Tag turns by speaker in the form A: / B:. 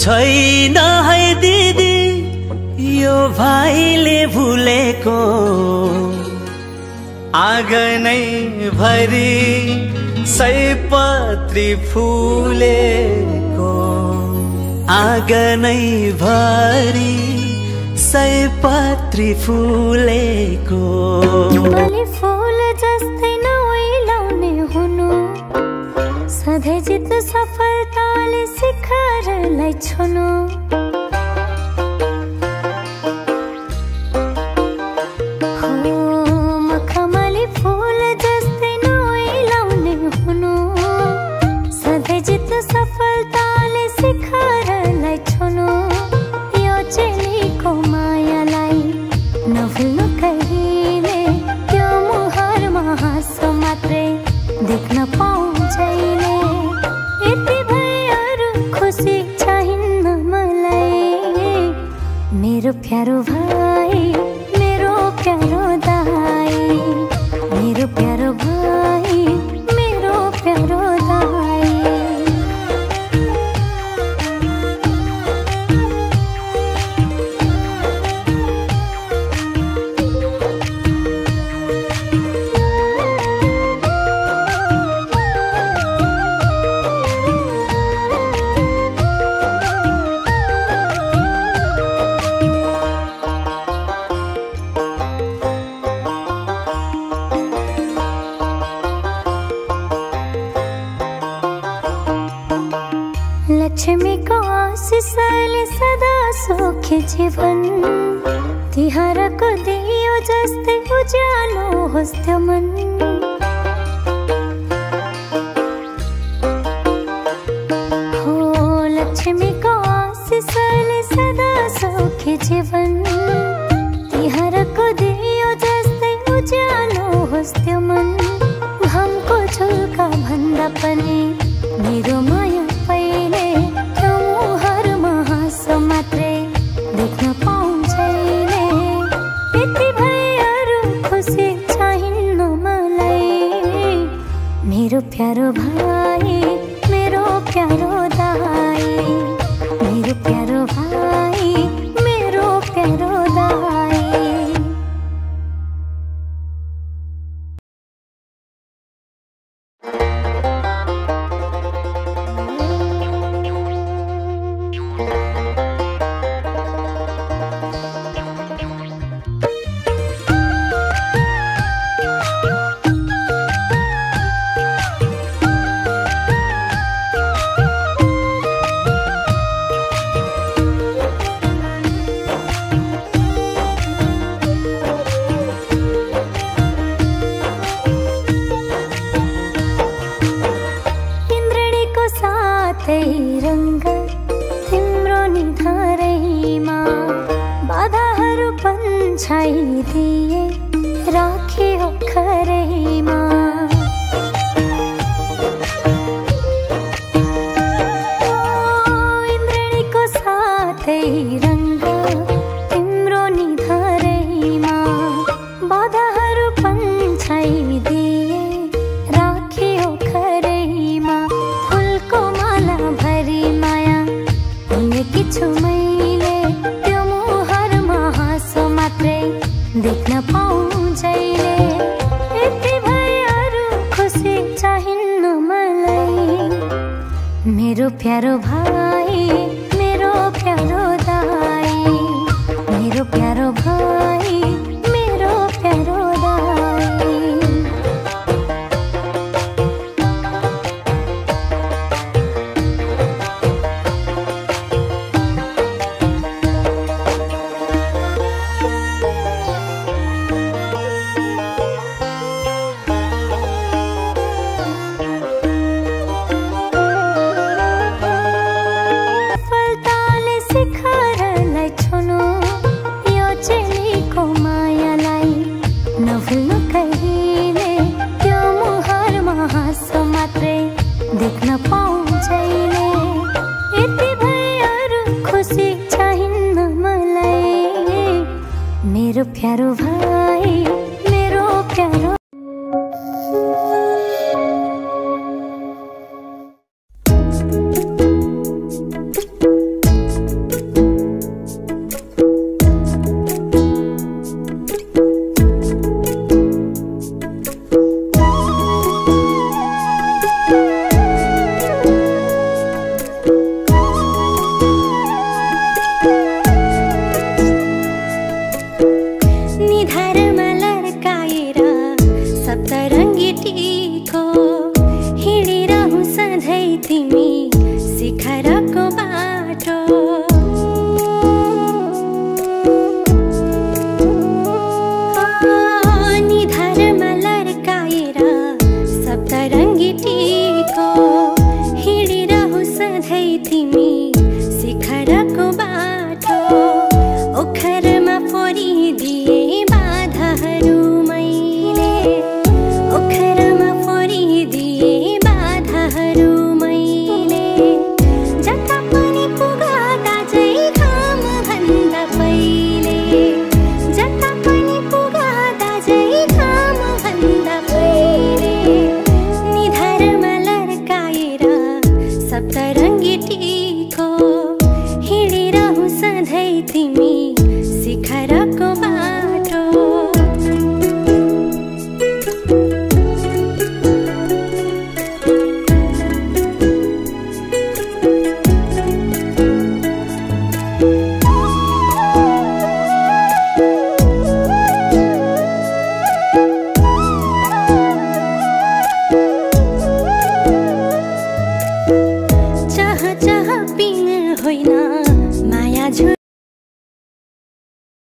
A: छैन है दिदी यो भाइले भुलेको आँगनै भरि सयपत्री फुलेको आँगनै भरि सयपत्री फुलेको
B: मैले फूल जस्तै नओइलाउने हुनु सधैँ जित सफलताले शिखरलाई छुनु मखमली फूल जस्तै नओइलाउने हुनु सधैँ जित सफलताले शिखरलाई छुनु यो चेलीको मायालाई नभुल्नु कहिले त्यो मुहारमा हाँसो मात्रै देख्न पाउँछैले यति भएर खुसी चाहिन्न मलाई मेरो प्यारो भाइ मेरो प्यारो दाइ मेरो प्यारो भाइ मेरो प्यारो दाइ लक्ष्मीको आशिषले सदा सुखी जीवन तिहारको दियो जस्तै उज्यालो होस् त्यो मन हो लक्ष्मीको आशिषले सदा सुखी जीवन तिहारको दियो जस्तै उज्यालो होस् त्यो मन घामको झुल्का भन्दा पनि मेरो माया पहिले त्यो मुहारमा हाँसो मात्रै देख्न पाउँछैले यति भएर खुसी चाहिन्न मलाई मेरो प्यारो भाइ मेरो प्यारो दाइ मेरो प्यारो भाइ मेरो प्यारो दाइ रंग तिम्रो निधारैमा बाधाहरू पन्छाइदिए राखे अखरैमा इन्द्रणीको साथै रंग तिम्रो निधारैमा बाधाहरू पन्छाइदिए राखे अखरैमा फुलको माला भरी माया हुनेकी छु मैले त्यो मुहारमा हाँसो मात्रै देख्न पाउँछैले यति भएर खुसी चाहिन्न मलाई मेरो प्यारो भाइ मेरो प्यारो दाइ मेरो प्यारो भाइ मेरो प्यारो दाइ देख्न पाउँछैले यति भएर खुसी चाहिन्न मलाई मेरो प्यारो भाइ मेरो प्यारो शिखर